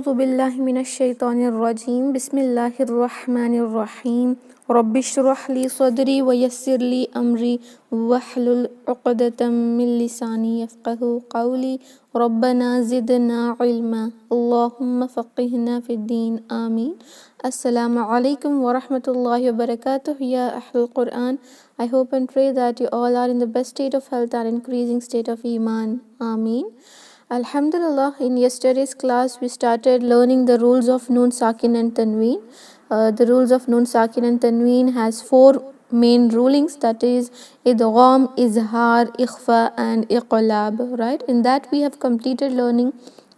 أعوذ بالله من الشيطان الرجيم بسم الله الرحمن الرحيم رب اشرح لي صدري ويسر لي أمري واحلل عقدة من لساني يفقه قولي ربنا زدنا علما اللهم فقهنا في الدين آمين. Assalamu alaikum wa rahmatullahi wa barakatuh. Ya Ahlul Quran, I hope and pray that you all are in the best state of health and increasing state of Iman. Ameen. Alhamdulillah, in yesterday's class we started learning the rules of Noon, Sakin and Tanween. The rules of Noon, Sakin and Tanween has four main rulings, that is Idgham, Izhar, Ikhfaa and Iqlaab, right? In that we have completed learning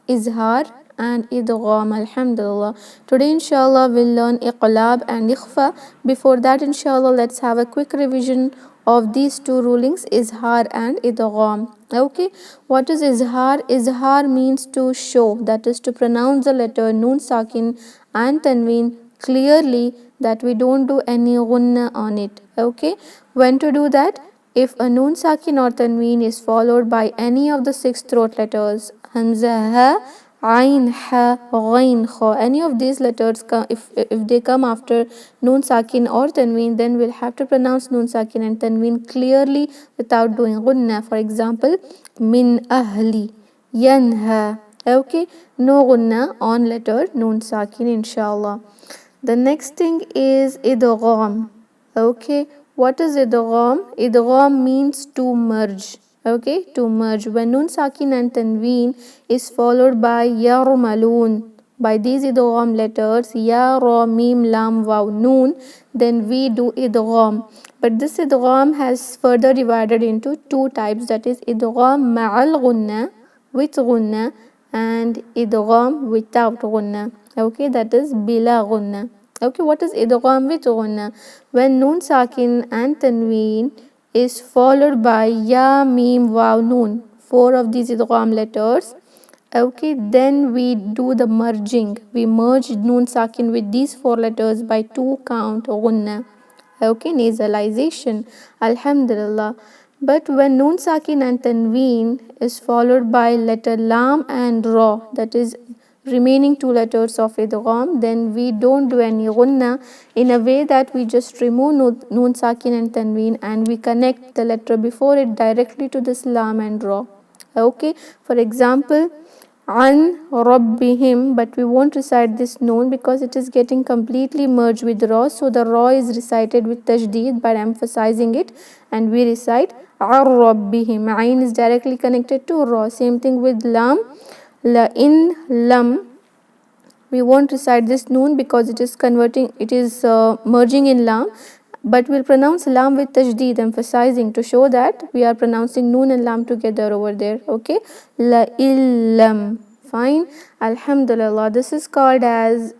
Izhar and Idgham, Alhamdulillah. Today inshallah we'll learn Iqlaab and Ikhfaa. Before that inshallah let's have a quick revision of these two rulings, Izhar and Idgham. Okay, what is Izhar? Izhar means to show, that is to pronounce the letter Noon, Sakin and Tanween clearly, that we don't do any gunna on it. Okay, when to do that? If a Noon, Sakin or Tanween is followed by any of the six throat letters, Hamza, Ha, Ain, Ha, Ghain, Kha, any of these letters if they come after Noon, Sakin or Tanween, then we'll have to pronounce Noon, Sakin and Tanween clearly without doing gunna. For example, Min Ahli, Yanha. Okay, no gunna on letter Noon, Sakin inshallah. The next thing is Idgham. Okay, what is Idgham? Idgham means to merge. Okay, to merge. When Noon, Sakin and Tanween is followed by Yarmalun, by these Idgham letters, Ya, Ra, Mim, Lam, Waw, Noon, then we do Idgham. But this Idgham has further divided into two types, that is Idgham Ma'al Gunna, with Gunna, and Idgham without Gunna. Okay, that is Bila Gunna. Okay, what is Idgham with Gunna? When Noon, Sakin and Tanween is followed by Ya, Mim, Waw, Noon, four of these Idgham letters. Okay, then we do the merging. We merge Noon, Sakin with these four letters by two count Gunna. Okay, nasalization. Alhamdulillah. But when Noon, Sakin and Tanween is followed by letter Lam and Ra, that is remaining two letters of Idgham, then we don't do any gunna, in a way that we just remove Noon, Sakin and Tanween and we connect the letter before it directly to this Lam and Ra. Okay, for example, An Rabbihim, but we won't recite this Noon because it is getting completely merged with Ra, so the Ra is recited with Tajdeed by emphasizing it, and we recite Ar Rabbihim. Ain is directly connected to Ra. Same thing with Lam. La in lam, we won't recite this Noon because it is merging in Lam, but we'll pronounce Lam with Tajdeed, emphasizing to show that we are pronouncing Noon and Lam together over there. Okay, La illam. Fine, Alhamdulillah. This is called as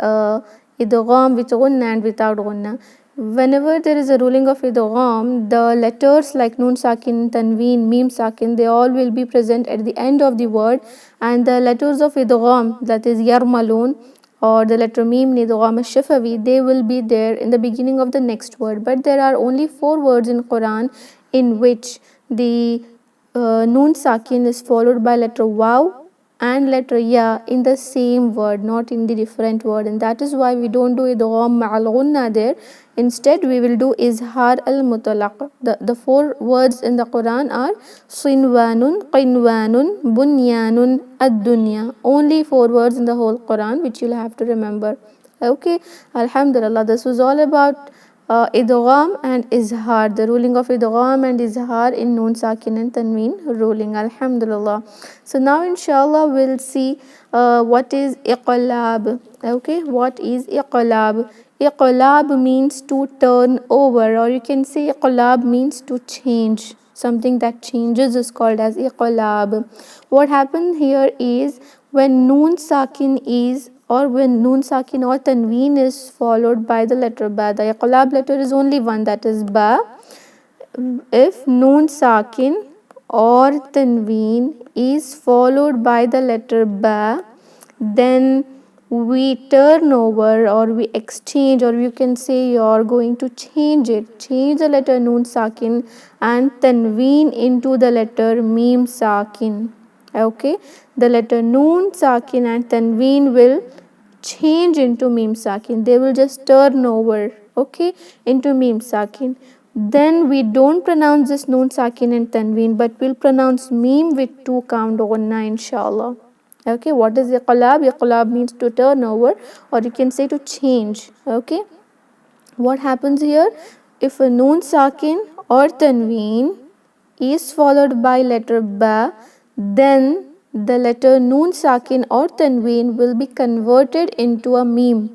Idgham with Gunna and without Gunna. Whenever there is a ruling of Idgham, the letters like Noon, Sakin, Tanween, Mim, Sakin, they all will be present at the end of the word, and the letters of Idgham, that is Yarmalun or the letter Mim, Idgham al-Shafawi, they will be there in the beginning of the next word. But there are only 4 words in Quran in which the Noon, Sakin is followed by letter Waw and letter Ya in the same word, not in the different word, and that is why we don't do Idgham Ma'al Gunna there. Instead we will do Izhar al-Mutlaq. The 4 words in the Quran are Sinwanun, Qinwanun, Bunyanun, Ad-Dunya. Only 4 words in the whole Quran which you'll have to remember. Okay, Alhamdulillah, this was all about Idgham and Izhar, the ruling of Idgham and Izhar in Noon, Sakin and Tanween ruling. Alhamdulillah. So now inshallah we'll see what is Iqlaab. Okay, what is Iqlaab? Iqlaab means to turn over, or you can say Iqlaab means to change. Something that changes is called as Iqlaab. What happened here is when Noon, Sakin is, or when Noon, Sakin or Tanween is followed by the letter Ba. The Iqlaab letter is only one, that is Ba. If Noon, Sakin or Tanween is followed by the letter Ba, then we turn over, or we exchange, or you can say you're going to change it. Change the letter Noon, Sakin and Tanween into the letter Mim, Sakin. Okay, the letter noon, sakin and tanween will change into meme sakin. They will just turn over, okay, into meme sakin. Then we don't pronounce this noon sakin and tanween, but we'll pronounce meme with 2 count gunna, inshallah. Okay, what is iqlaab? Iqlaab means to turn over, or you can say to change. Okay, what happens here? If a noon sakin or tanween is followed by letter ba, then the letter noon sakin or tanween will be converted into a meme.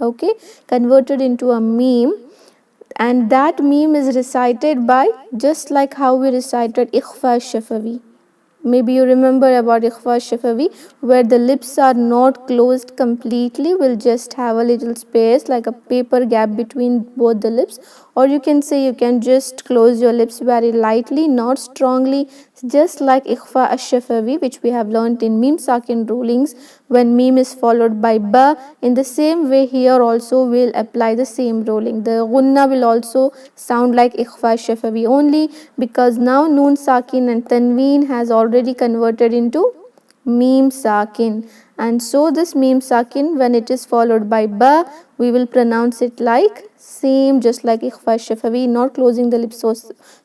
Okay, converted into a meme, and that meme is recited by just like how we recited Ikhfaa shafawi. Maybe you remember about Ikhfaa shafawi, where the lips are not closed completely, will just have a little space like a paper gap between both the lips, or you can say you can just close your lips very lightly, not strongly, just like Ikhfaa shafawi, which we have learnt in meme sakin rulings. When meme is followed by ba, in the same way here also we'll apply the same ruling. The gunna will also sound like Ikhfaa shafawi only, because now noon sakin and tanween has already converted into meme sakin, and so this meme sakin, when it is followed by ba, we will pronounce it like same, just like Ikhfaa shafawi, not closing the lips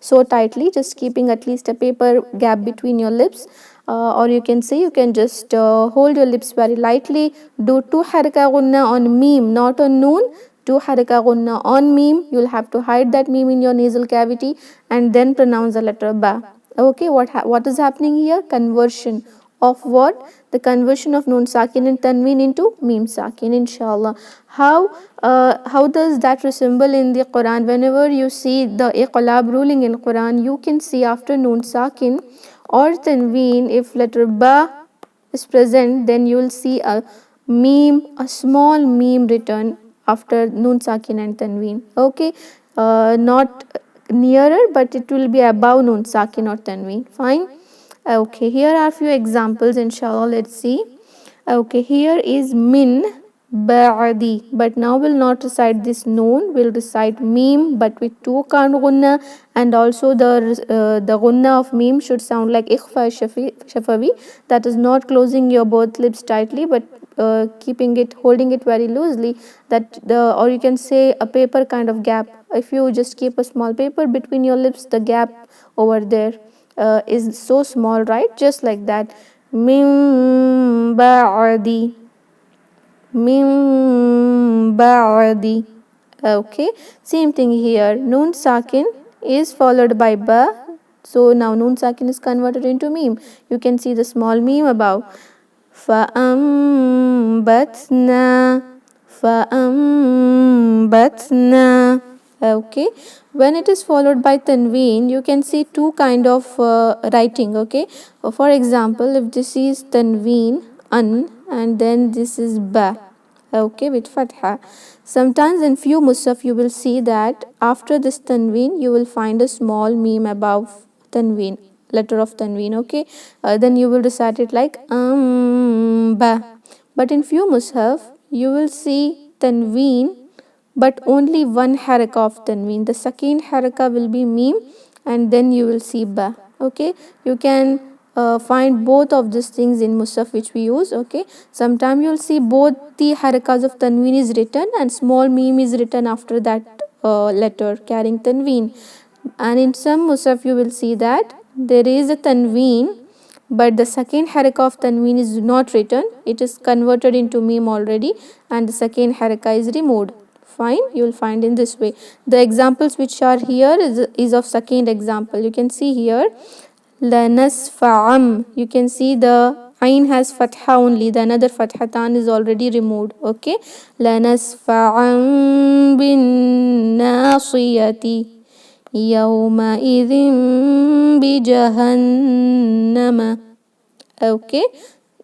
so tightly, just keeping at least a paper gap between your lips. Or you can say you can just hold your lips very lightly. Do 2 haraka gunna on meme, not on noon. 2 haraka gunna on meme. You'll have to hide that meme in your nasal cavity and then pronounce the letter ba. Okay, what is happening here? Conversion of what? The conversion of noon sakin and tanween into meme sakin, inshallah. How does that resemble in the Quran? Whenever you see the iqlaab ruling in Quran, you can see after noon sakin or tanween, if letter ba is present, then you will see a meme, a small meme written after noon sakin and tanween. Okay, not nearer, but it will be above noon sakin or tanween. Fine. Okay, here are few examples, inshallah. Let's see. Okay, here is min ba'di, but now we'll not recite this noon, we'll recite meme but with 2 count gunna, and also the gunna of meme should sound like Ikhfaa shafawi, that is not closing your both lips tightly, but keeping it, holding it very loosely, that the, or you can say a paper kind of gap. If you just keep a small paper between your lips, the gap over there is so small, right? Just like that. Min ba'di, min ba'di. Okay, same thing here. Noon sakin is followed by ba, so now noon sakin is converted into meme. You can see the small meme above. فأنبتنا فأنبتنا. Okay, when it is followed by tanween, you can see 2 kind of writing. Okay, for example, if this is tanween an and then this is ba, okay, with fatha. Sometimes in few musaf you will see that after this tanween you will find a small meme above tanween, letter of tanween. Okay, then you will recite it like ba. But in few mushaf you will see tanween but only 1 haraka of tanween. The second haraka will be meme and then you will see ba. Okay, you can find both of these things in mushaf which we use. Okay, sometime you'll see both the harakas of tanween is written and small meme is written after that letter carrying tanween, and in some mushaf you will see that there is a tanween but the second haraka of tanween is not written, it is converted into meme already and the second haraka is removed. Fine, you will find in this way. The examples which are here is of second example. You can see here lanasfa'am, you can see the ain has fatha only, the another fathatan is already removed. Okay, lanasfa'am bin nasiyati yawma idhin bi jahannama. Okay,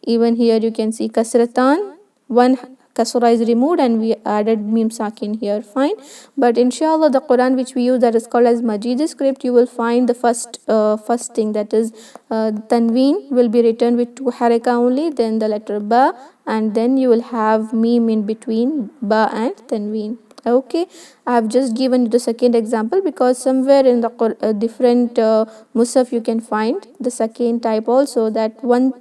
even here you can see kasratan, 1 kasra is removed and we added meme sakin here. Fine, but inshallah the Quran which we use, that is called as Majid script, you will find the first thing, that is tanween will be written with 2 haraka only, then the letter ba, and then you will have meme in between ba and tanween. Okay, I've just given you the second example because somewhere in the different musaf you can find the second type also, that one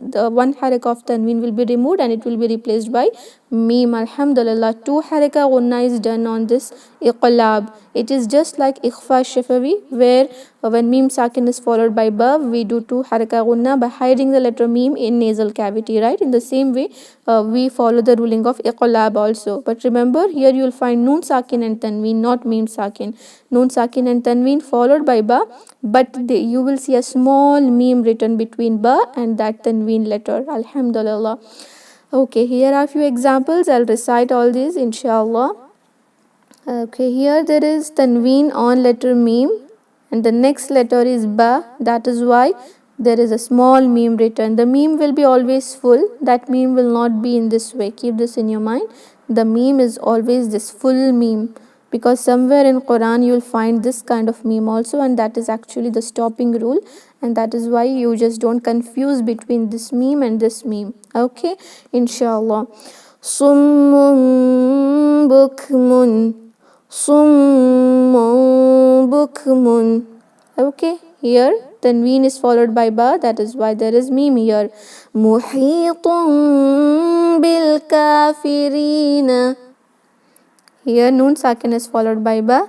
haraka of tanween will be removed and it will be replaced by meme. Alhamdulillah, 2 haraka gunna is done on this Iqlaab. It is just like Ikhfaa shafawi, where when meme sakin is followed by ba, we do 2 haraka gunna by hiding the letter meme in nasal cavity, right? In the same way, we follow the ruling of Iqlaab also. But remember, here you will find noon sakin and tanween, not meme sakin. Noon sakin and tanween followed by ba, but you will see a small meme written between ba and that tanween letter. Alhamdulillah. Okay, here are few examples. I'll recite all these inshallah. Okay, here there is tanween on letter meme and the next letter is ba. That is why there is a small meme written. The meme will be always full. That meme will not be in this way. Keep this in your mind. The meme is always this full meme, because somewhere in Quran you will find this kind of meme also, and that is actually the stopping rule, and that is why you just don't confuse between this meme and this meme. Okay, inshallah. Summun bukmun, summun bukmun. Okay, here tanween is followed by ba, that is why there is meme here. Muhitun bil kafirina. Here noon sakin is followed by ba.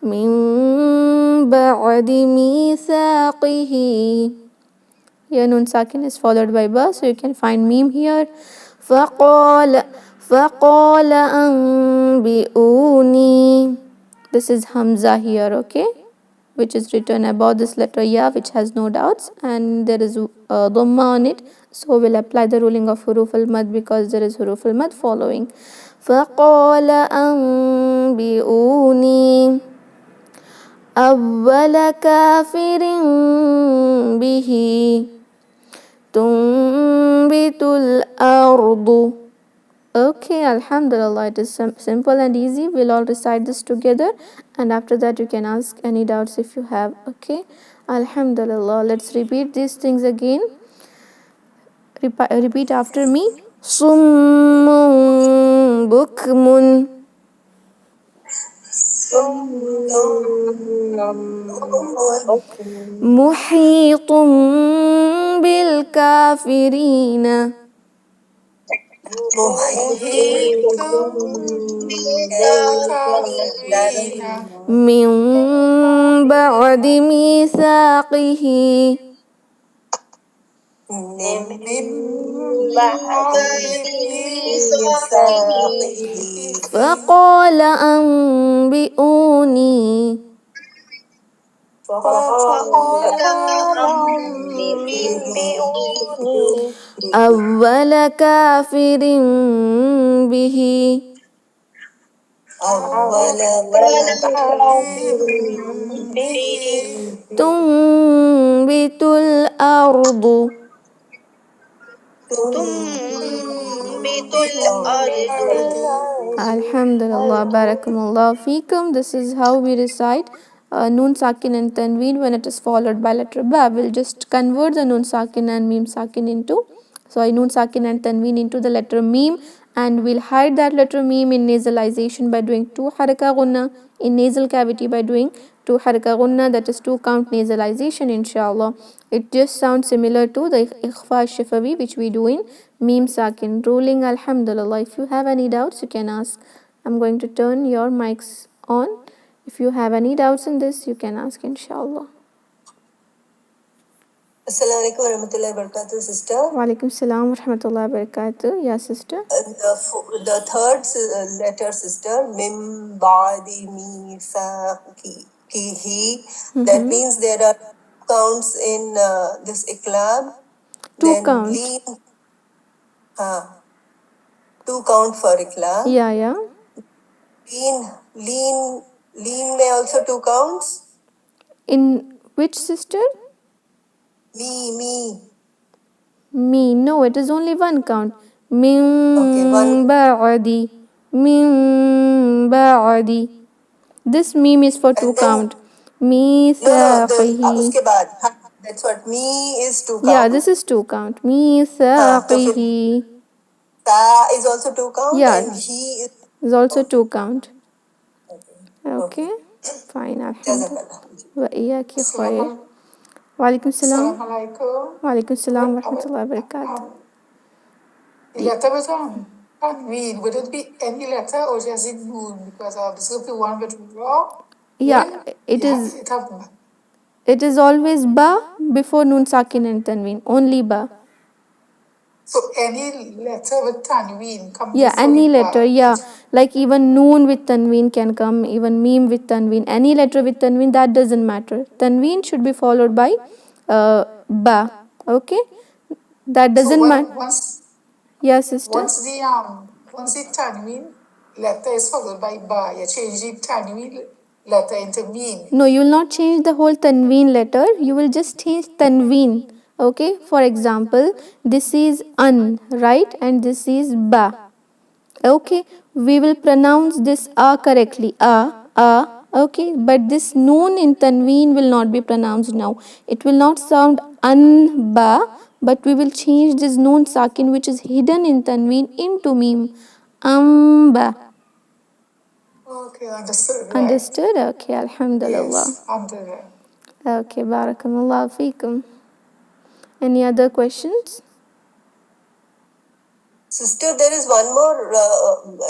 Min ba'di mithaqihi. Here noon sakin is followed by ba, so you can find meme here. فقال أنبئوني. This is Hamza here, okay, which is written above this letter ya, which has no doubts, and there is dhamma on it, so we'll apply the ruling of huruf al-mad because there is huruf al-mad following. فقال أنبئوني أول كافر به تنبت الأرض. Okay, alhamdulillah, it is simple and easy. We'll all recite this together, and after that you can ask any doubts if you have. Okay, alhamdulillah. Let's repeat these things again. Repeat after me. Summun bukmun, muhitun bil kafirina. من بعد ميثاقه فقال أنبئوني أول كافر به تنبت الأرض. Alhamdulillah, barakallah feekum. This is how we recite noon sakin and tanween when it is followed by letter ba. We'll just convert the noon sakin and meme sakin into, noon sakin and tanween into the letter meme, and we'll hide that letter meme in nasalization by doing 2 haraka gunna, in nasal cavity by doing 2 haraka gunna, that is 2 count nasalization inshallah. It just sounds similar to the Ikhfaa shafawi which we do in meme sakin ruling. Alhamdulillah, if you have any doubts you can ask. I'm going to turn your mics on. If you have any doubts in this you can ask inshallah. Assalamu alaikum warahmatullahi wabarakatuh, sister. Walaikum salam warahmatullahi wabarakatuh. Yeah, sister. The third letter, sister, mim ba'di mithaqihi. That means there are counts in this Iqlaab. 2 count. 2 count for Iqlaab. Yeah. Leen may also 2 counts. In which, sister? Me. No, it is only 1 count. Min ba'di. Min ba'di. This meme is for 2 count. Mithaqihi. That's what me is 2 count. Yeah, this is 2 count. Mithaqihi. Ta is also 2 count. Yeah, and he is also 2 count. Okay. Okay, fine, alhamdulillah. Jazakallah. Wa iyaki khair. Walaikum salam. Walaikum salam wa rahmatullahi wa barakatuh. Letter with Tanween, would it be any letter or just in noon? Because obviously if you want to draw, Yeah, it is always ba before Noon Sakin and Tanween. Only ba. So any letter with Tanween come Yeah, before any the letter. ba. Yeah, like even Noon with Tanween can come, even Meme with Tanween. Any letter with Tanween, that doesn't matter. Tanween should be followed by ba. Okay, that doesn't matter. Yeah, sister. Once the Tanween letter is followed by ba, you change the Tanween letter into Meen. No, you will not change the whole Tanween letter. You will just change Tanween. Okay, for example, this is an, right? And this is ba. Okay, we will pronounce this a correctly. A. Okay, but this noon in Tanween will not be pronounced now. It will not sound an ba, but we will change this noon sakin which is hidden in Tanween into meme. Ba. Okay, understood. Right. Understood? Okay, alhamdulillah. Yes, understood. Okay, barakallahu feekum. Any other questions? Sister, there is one more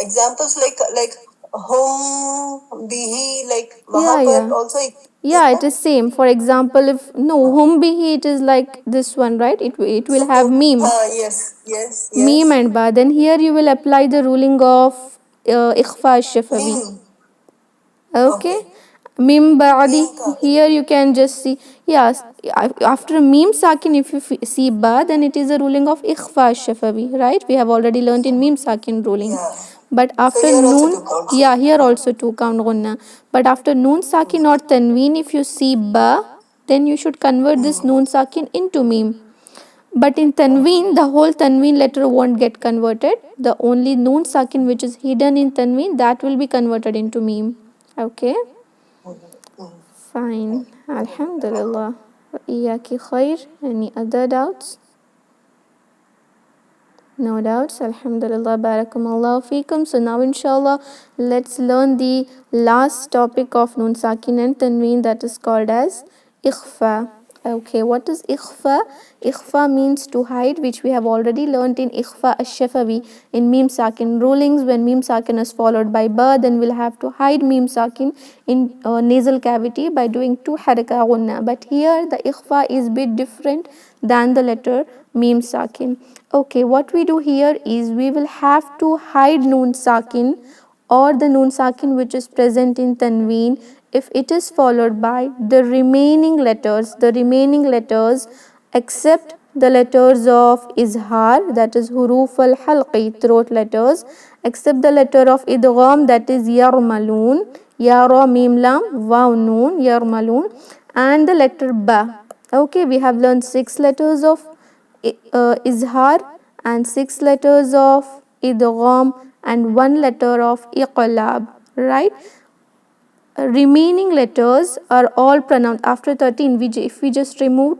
examples like hum, bihi, like Mahapad also. Yeah, it is same. For example, if no hum bihi, it is like this one, right? It will have meme. Yes. Meme and ba. Then here you will apply the ruling of Ikhfaa shafawi. Okay. Mim ba'di. Here you can just see. Yes, after meme sakin, if you see ba, then it is a ruling of Ikhfaa shafawi, right? We have already learnt in meme sakin ruling. But after noon, yeah, here also 2 count gunna. But after noon sakin or tanween, if you see ba, then you should convert this noon sakin into meme. But in Tanween, the whole Tanween letter won't get converted. The only Noon Sakin which is hidden in Tanween, that will be converted into meme. Okay? Fine. Alhamdulillah. Wa iyaki khair. Any other doubts? No doubts. Alhamdulillah. Barakumullah feekum. So now inshallah, let's learn the last topic of Noon Sakin and Tanween, that is called as Ikhfaa. Okay, what is Ikhfaa? Ikhfaa means to hide, which we have already learnt in Ikhfaa ash-shafawi in Meme Sakin rulings. When Meme Sakin is followed by ba, then we'll have to hide Meme Sakin in nasal cavity by doing 2 haraka gunna. But here the Ikhfaa is bit different than the letter Meme Sakin. Okay, what we do here is we will have to hide Noon Sakin or the Noon Sakin which is present in Tanween if it is followed by the remaining letters except the letters of Izhar, that is Huruf al-Halqi, throat letters, except the letter of Idgham, that is Yarmaloon, Yara Mim Lam Waw Noon, Yarmaloon, and the letter Ba. Okay, we have learned 6 letters of Izhar and 6 letters of Idgham and 1 letter of Iqlaab, right? Remaining letters are all pronounced after 13. If we just remove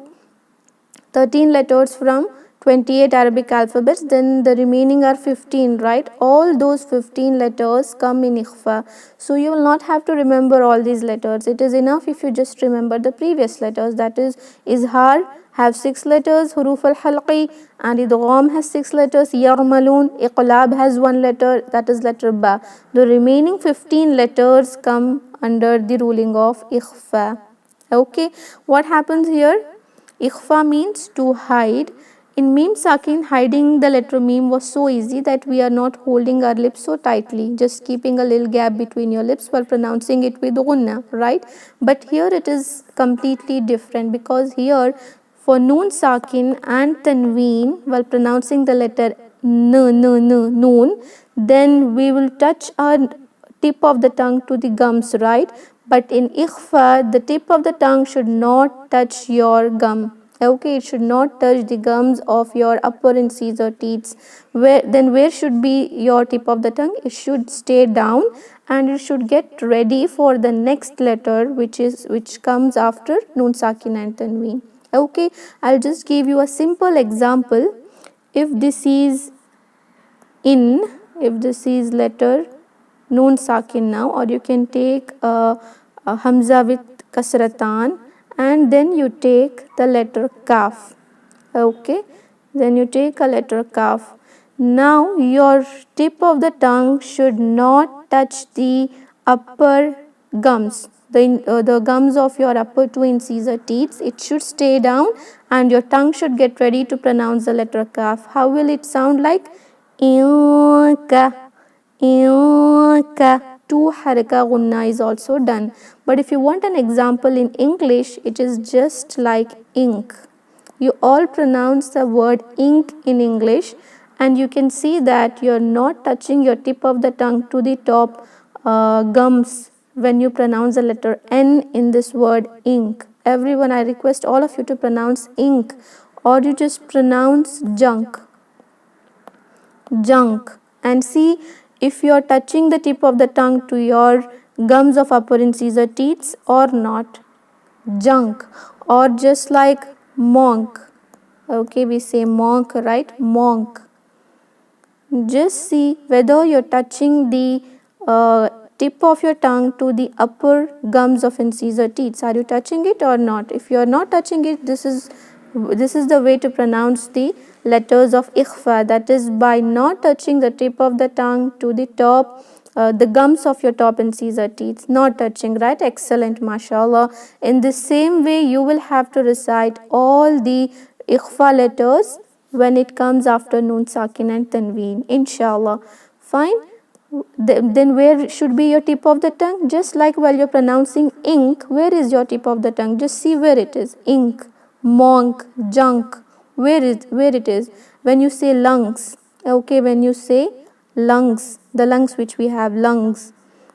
13 letters from 28 Arabic alphabets, then the remaining are 15, right? All those 15 letters come in Ikhfa. So you will not have to remember all these letters. It is enough if you just remember the previous letters, that is Izhar have 6 letters, Huruf al-Halqi, and Idgham has 6 letters, Yarmaloon, Iqlaab has 1 letter, that is letter Ba. The remaining 15 letters come under the ruling of Ikhfa. Okay, what happens here? Ikhfa means to hide. In Meme Sakin, hiding the letter Meme was so easy that we are not holding our lips so tightly, just keeping a little gap between your lips while pronouncing it with gunna, right? But here it is completely different, because here for Noon Sakin and Tanween, while pronouncing the letter Noon, then we will touch our tip of the tongue to the gums, right? But in Ikhfa, the tip of the tongue should not touch your gum. Okay, it should not touch the gums of your upper incisor teeth. Where should be your tip of the tongue? It should stay down and it should get ready for the next letter, which comes after Noon Sakin and Tanween. Okay, I'll just give you a simple example. If this is in, if this is letter noon sakin now, or you can take a hamza with kasratan, and then you take the letter kaf. Okay, then you take a letter kaf. Now your tip of the tongue should not touch the upper gums, the gums of your upper two incisor teeth. It should stay down, and your tongue should get ready to pronounce the letter kaf. How will it sound like? Inka, inka. Two haraka gunna is also done. But if you want an example in English, it is just like ink. You all pronounce the word ink in English, and you can see that you are not touching your tip of the tongue to the top gums when you pronounce the letter N in this word ink. Everyone, I request all of you to pronounce ink, or you just pronounce junk, junk, and see if you are touching the tip of the tongue to your gums of upper incisor teeth or not. Junk, or just like monk. Okay, we say monk, right? Monk. Just see whether you're touching the tip of your tongue to the upper gums of incisor teeth. Are you touching it or not? If you are not touching it, this is the way to pronounce the letters of Ikhfaa, that is by not touching the tip of the tongue to the top the gums of your top incisor teeth, not touching, right? Excellent, mashallah. In the same way, you will have to recite all the Ikhfaa letters when it comes after Noon Sakin and Tanween, inshallah. Fine. Then where should be your tip of the tongue? Just like while you're pronouncing ink, where is your tip of the tongue? Just see where it is. Ink, monk, junk, where it is. When you say lungs, okay, when you say lungs, the lungs which we have, lungs,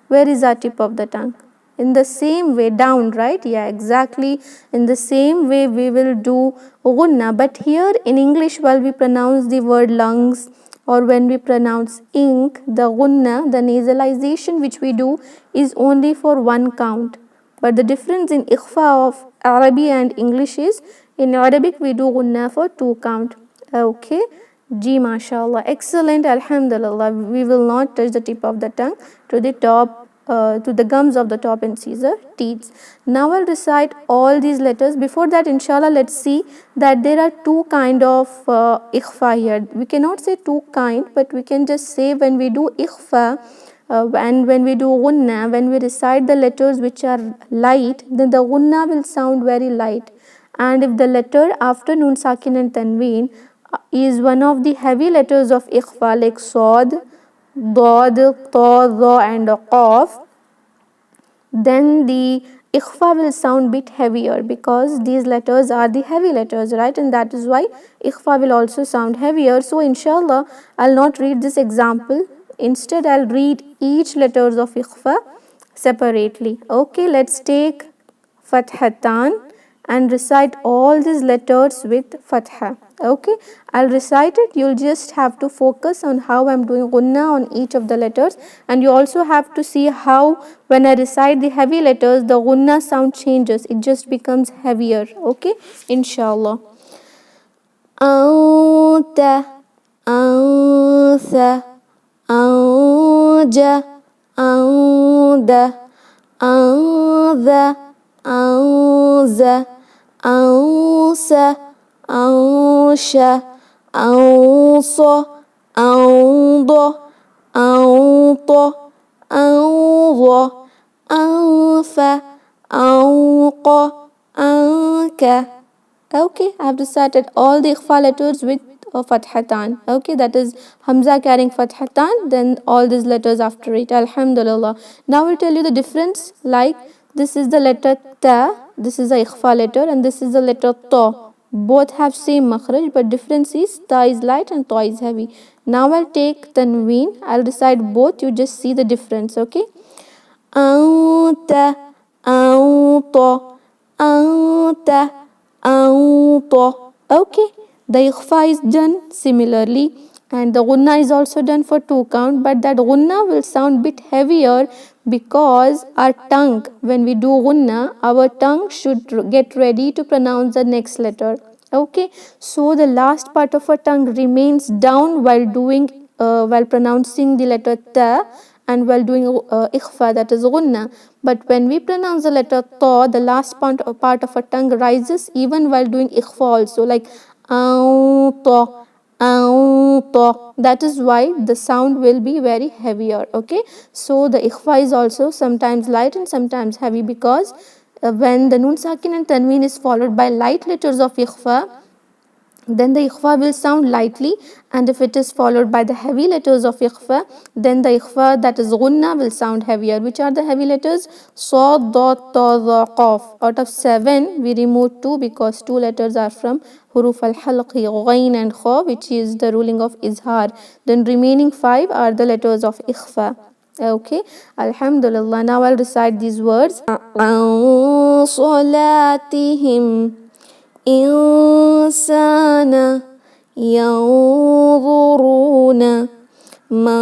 where is our tip of the tongue? In the same way, down, right? Yeah, exactly. In the same way we will do gunna, but here in English, while we pronounce the word lungs, or when we pronounce ink, the gunna, the nasalization which we do is only for one count. But the difference in Ikhfaa of Arabic and English is, in Arabic we do gunna for two count. Okay, Ji mashallah, excellent, alhamdulillah. We will not touch the tip of the tongue to the top, to the gums of the top incisor teeth. Now I'll recite all these letters. Before that, inshallah, let's see that there are two kind of Ikhfaa here. We cannot say two kind, but we can just say when we do Ikhfaa, and when we do gunna, when we recite the letters which are light, then the gunna will sound very light. And if the letter after Noon Sakin and Tanween is one of the heavy letters of Ikhfaa, like Sod, Dod, Ta, Dha and Qaf, then the Ikhfaa will sound bit heavier, because these letters are the heavy letters, right? And that is why Ikhfaa will also sound heavier. So inshallah, I'll not read this example. Instead, I'll read each letters of Ikhfaa separately. Okay, let's take Fathatan and recite all these letters with Fatha. Okay, I'll recite it. You'll just have to focus on how I'm doing gunna on each of the letters, and you also have to see how when I recite the heavy letters, the gunna sound changes. It just becomes heavier. Okay, inshallah. Anta, Antha, Anja, Anda, Anda, Anza, Ansa, Ansha, Ansa, Ando, Anto, Anzo, Anfa, Anqa, Anka. Okay, I have recited all the Ikhfaa letters with Fathatan. Okay, that is Hamza carrying Fathatan, then all these letters after it. Alhamdulillah. Now I will tell you the difference. Like, this is the letter Ta, this is the Ikhfaa letter, and this is the letter Ta. Both have same makhraj, but difference is Ta is light and Ta is heavy. Now I'll take Tanween. I'll recite both. You just see the difference. Okay. Anta, Anta, Anta, Anta. Okay. The Ikhfaa is done similarly, and the gunna is also done for two count, but that gunna will sound bit heavier, because our tongue, when we do gunna, our tongue should get ready to pronounce the next letter. Okay, so the last part of our tongue remains down while doing while pronouncing the letter ta, and while doing Ikhfaa, that is gunna. But when we pronounce the letter ta, the last part of a tongue rises even while doing Ikhfaa also, like ta, ta. That is why the sound will be very heavier. Okay, so the Ikhfaa is also sometimes light and sometimes heavy, because when the Nun Sakin and Tanween is followed by light letters of Ikhfaa, then the Ikhfaa will sound lightly, and if it is followed by the heavy letters of Ikhfaa, then the Ikhfaa, that is Gunna, will sound heavier. Which are the heavy letters? Sad, Dad, Ta, Za, Qaf. Out of 7, we remove 2 because 2 letters are from Huruf al-Halqi, Ghain and Kha, which is the ruling of Izhar. Then remaining 5 are the letters of Ikhfaa. Okay, Alhamdulillah. Now I'll recite these words. Salatihim إنسان ينظرون من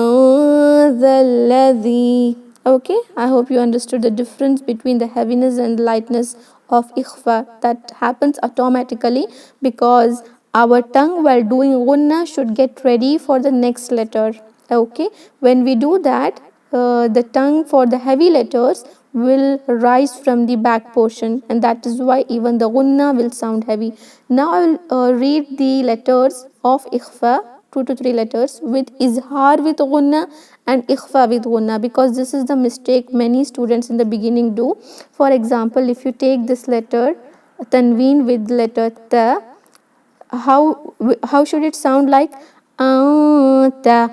ذا الذي. Okay, I hope you understood the difference between the heaviness and lightness of Ikhfa. That happens automatically because our tongue while doing gunna should get ready for the next letter. Okay, when we do that, the tongue for the heavy letters will rise from the back portion, and that is why even the gunna will sound heavy. Now I will read the letters of Ikhfa, 2 to 3 letters with izhar with gunna and Ikhfa with gunna, because this is the mistake many students in the beginning do. For example, if you take this letter Tanween with letter ta, how should it sound like? Anta,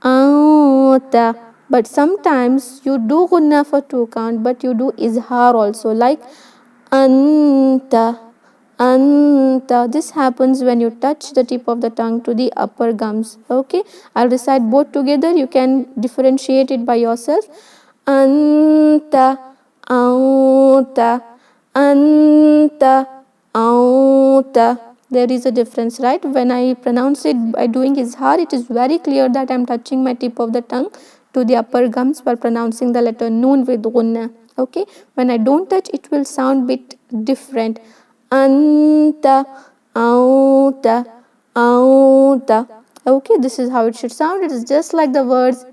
anta. But sometimes you do gunna for 2 count, but you do izhar also, like anta, anta. This happens when you touch the tip of the tongue to the upper gums. Okay, I'll recite both together. You can differentiate it by yourself. Anta, anta, anta, anta. There is a difference, right? When I pronounce it by doing izhar, it is very clear that I am touching my tip of the tongue to the upper gums while pronouncing the letter noon with gunna. Okay, when I don't touch, it will sound bit different. Anta, auta, auta. Okay, this is how it should sound. It is just like the words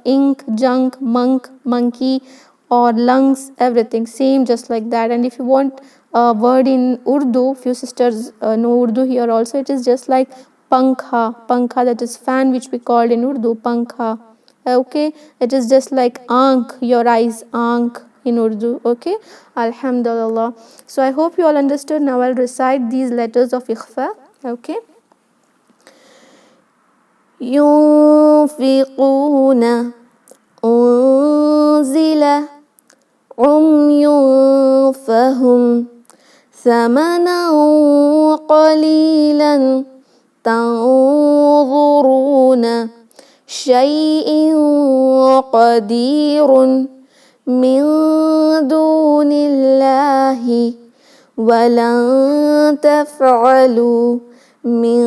ink, junk, monk, monkey, or lungs, everything same, just like that. And if you want a word in Urdu, few sisters know Urdu here also, it is just like pankha, pankha, that is fan, which we called in Urdu pankha. Okay, it is just like aank, your eyes, aank in Urdu. Okay, Alhamdulillah. So I hope you all understood. Now I'll recite these letters of Ikhfa. Okay, ينفقون أنزل عمي فهم ثمنا قليلا تنظرون شيء قدير من دون الله ولن تفعلوا من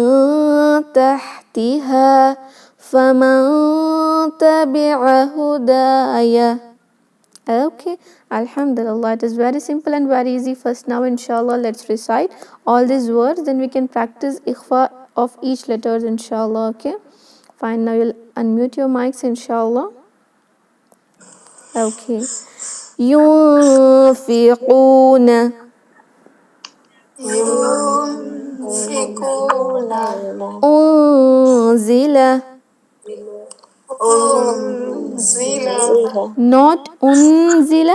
تحتها فمن تبع هدايا. Okay, Alhamdulillah. It is very simple and very easy. First, now inshallah, let's recite all these words, then we can practice Ikhfa of each letters inshallah. Okay, fine. Now you'll unmute your mics inshallah. Okay, ينفقون ينفقون أنزل, أنزل not أنزل,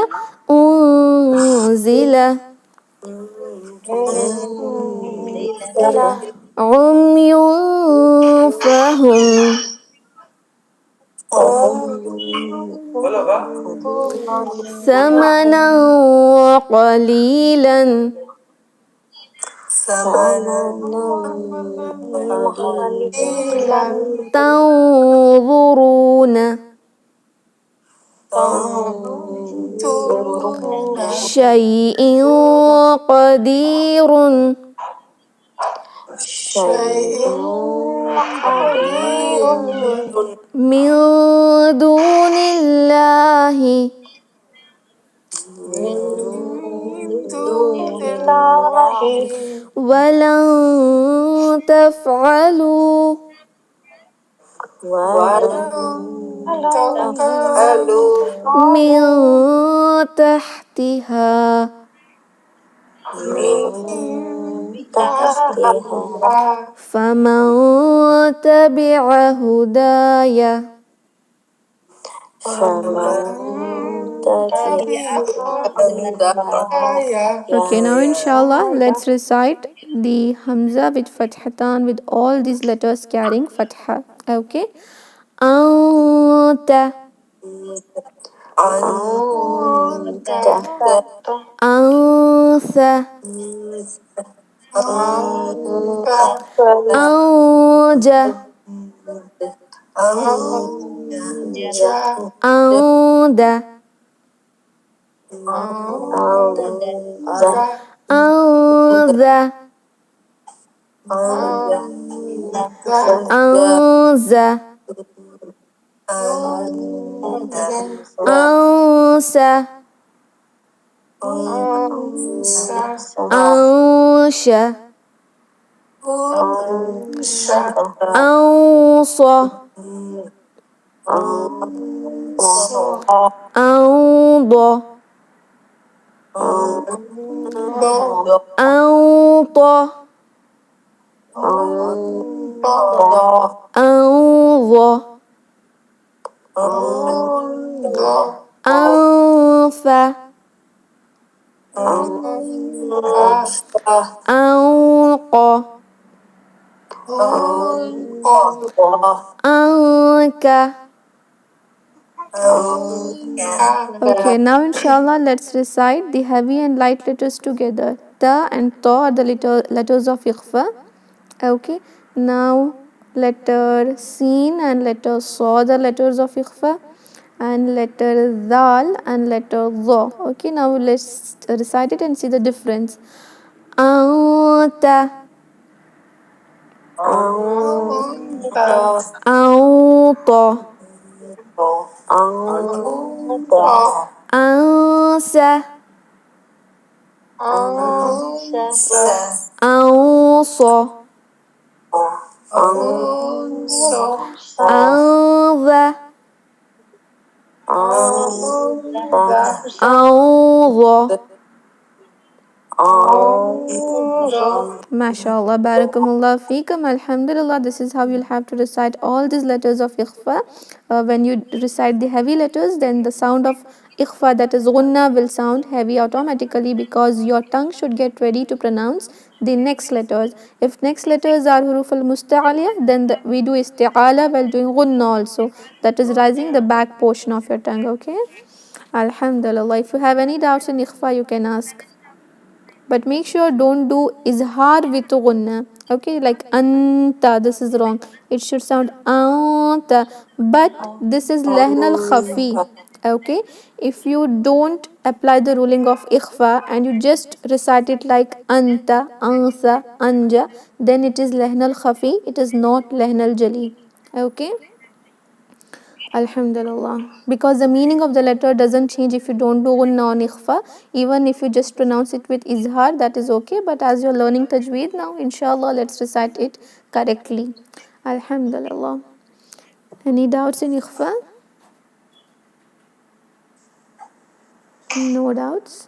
أنزل عمي فهم ثمنا قليلا تنظرون شيء قدير من دون الله ولن تفعلوا من تحتها فمن تبع هداي. Okay, now inshallah, let's recite the Hamza with Fathatan with all these letters carrying Fatha. Okay. Anta, Ansa, Anja, Anda, Anza, Anza, Ansa, Ansha, Ansa, Anda, Anta, Anza, Anfa, Anqa, Anka. Okay, now inshallah let's recite the heavy and light letters together. Ta and ta are the letters of Ikhfaa. Okay, now letter Sin and letter Sa the letters of Ikhfaa, and letter Dal and letter Dha. Okay, now let's recite it and see the difference. Anta, Auta, Ansa, Ansa, Anza, Anza. MashaAllah, Barakumullah Feekum, Alhamdulillah. This is how you'll have to recite all these letters of Ikhfa. When you recite the heavy letters, then the sound of Ikhfa, that is Gunna, will sound heavy automatically because your tongue should get ready to pronounce the next letters. If next letters are Huruf al Musta'aliyah, then we do Isti'ala while doing Gunna also. That is rising the back portion of your tongue, okay? Alhamdulillah. If you have any doubts in Ikhfa, you can ask. But make sure don't do izhar with gunna. Okay, like anta, this is wrong. It should sound anta, but this is lahn al khafi. Okay, if you don't apply the ruling of ikhfa and you just recite it like anta, ansa, anja, then it is lahn al khafi, it is not lahn al jali. Okay, Alhamdulillah. Because the meaning of the letter doesn't change if you don't do gunna or ikhfa. Even if you just pronounce it with izhar, that is okay. But as you're learning tajweed now, inshallah, let's recite it correctly. Alhamdulillah. Any doubts in ikhfa? No doubts?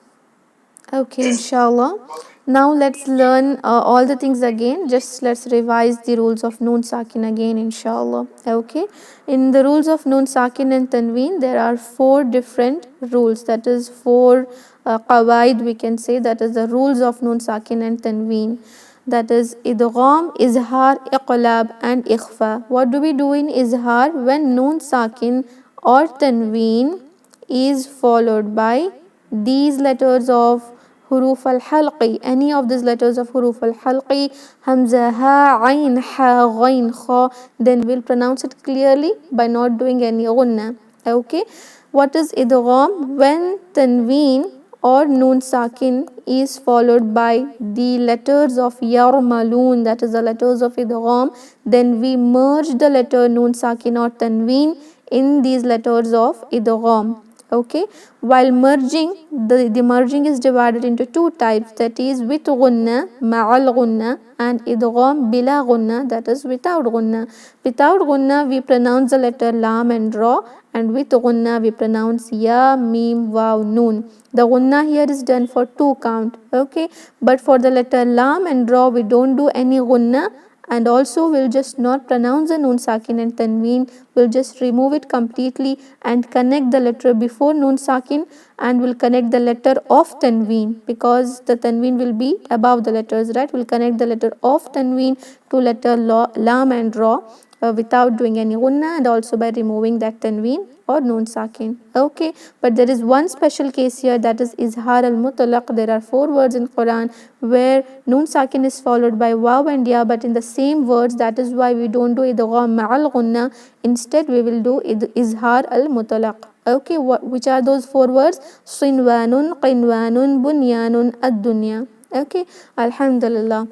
Okay, inshallah. Now let's learn all the things again. Just let's revise the rules of Noon Sakin again, inshallah. Okay. In the rules of Noon Sakin and Tanween, there are 4 different rules. That is 4 qawaid, we can say. That is the rules of Noon Sakin and Tanween. That is idgham, izhar, iqlaab and ikhfa. What do we do in izhar? When Noon Sakin or Tanween is followed by these letters of huruf al-halqi, any of these letters of huruf al-halqi, hamza, ha, ain, ha, ghain, kha, then we'll pronounce it clearly by not doing any gunna. Okay, what is idgham? When tanween or noon sakin is followed by the letters of yarmalun, that is the letters of idgham, then we merge the letter noon sakin or tanween in these letters of idgham. Okay, while merging, the merging is divided into two types, that is with gunna, ma'al gunna, and idgham bila gunna, that is without gunna. Without gunna we pronounce the letter lam and ra, and with gunna we pronounce ya, mim, waw, noon. The gunna here is done for 2 count. Okay, but for the letter lam and ra we don't do any gunna, and also we'll just not pronounce the noon sakin and tanween, we'll just remove it completely and connect the letter before noon sakin, and we'll connect the letter of tanween, because the tanween will be above the letters, right? We'll connect the letter of tanween to letter lam and ra without doing any gunna, and also by removing that tanween or noon sakin. Okay, but there is one special case here, that is izhar al mutlaq. There are 4 words in Quran where noon sakin is followed by waw and ya, but in the same words, that is why we don't do idgham ma'al gunna, instead we will do izhar al mutlaq. Okay, which are those 4 words? Sinwanun, qinwanun, bunyanun, ad-dunya. Okay, alhamdulillah.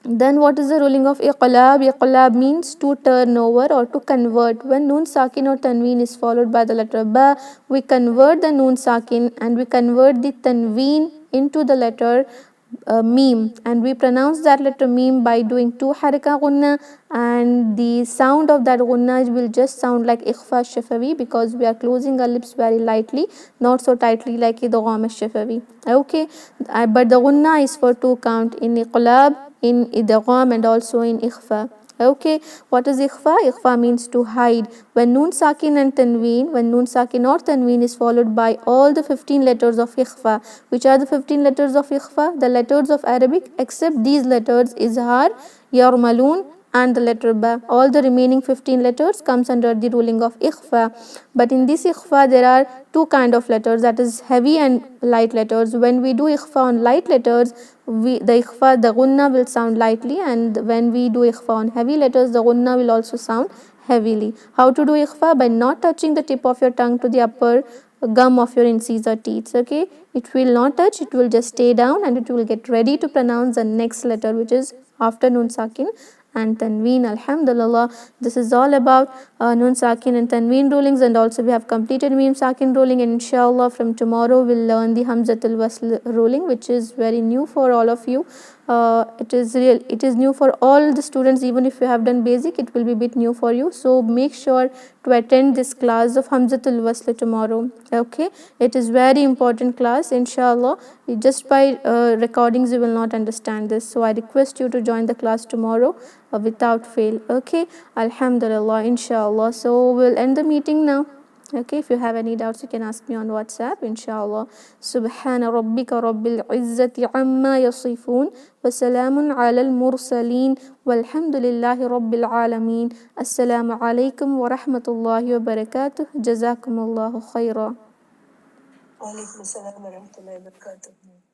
Then what is the ruling of Iqlaab? Iqlaab means to turn over or to convert. When noon sakin or tanween is followed by the letter ba, we convert the noon sakin and we convert the tanween into the letter meme, and we pronounce that letter meme by doing 2 haraka gunna, and the sound of that gunna will just sound like Ikhfaa shafawi, because we are closing our lips very lightly, not so tightly like idgham shafawi. Okay, but the gunna is for 2 count in Iqlaab, in idgham, and also in Ikhfaa. Okay, what is Ikhfaa? Ikhfaa means to hide. When noon sakin and tanween, when noon sakin or tanween is followed by all the 15 letters of Ikhfaa. Which are the 15 letters of Ikhfaa? The letters of Arabic, except these letters izhar, yarmalun, and the letter ba. All the remaining 15 letters comes under the ruling of Ikhfaa. But in this Ikhfaa there are 2 kind of letters, that is heavy and light letters. When we do Ikhfaa on light letters, the Ikhfaa, the gunna will sound lightly, and when we do Ikhfaa on heavy letters, the gunna will also sound heavily. How to do Ikhfaa? By not touching the tip of your tongue to the upper gum of your incisor teeth. Okay, it will not touch, it will just stay down, and it will get ready to pronounce the next letter, which is after noon sakin and tanween. Alhamdulillah, this is all about noon sakin and tanween rulings, and also we have completed meme sakin ruling, and inshallah from tomorrow we'll learn the hamzatul wasl ruling, which is very new for all of you. It is new for all the students. Even if you have done basic, it will be a bit new for you, so make sure to attend this class of hamzatul wasl tomorrow. Okay, it is very important class, inshallah. Just by recordings you will not understand this, so I request you to join the class tomorrow without fail. Okay, alhamdulillah, inshallah. So we'll end the meeting now. Okay, if you have any doubts you can ask me on WhatsApp, inshallah. Subhana rabbika rabbil izzati amma yasifun wa salamun ala al mursaleen walhamdulillahi rabbil alameen. Assalamu alaikum wa rahmatullahi wa barakatuh. Jazakumullahu khaira. Wa alaikum assalam wa rahmatullahi wa barakatuh.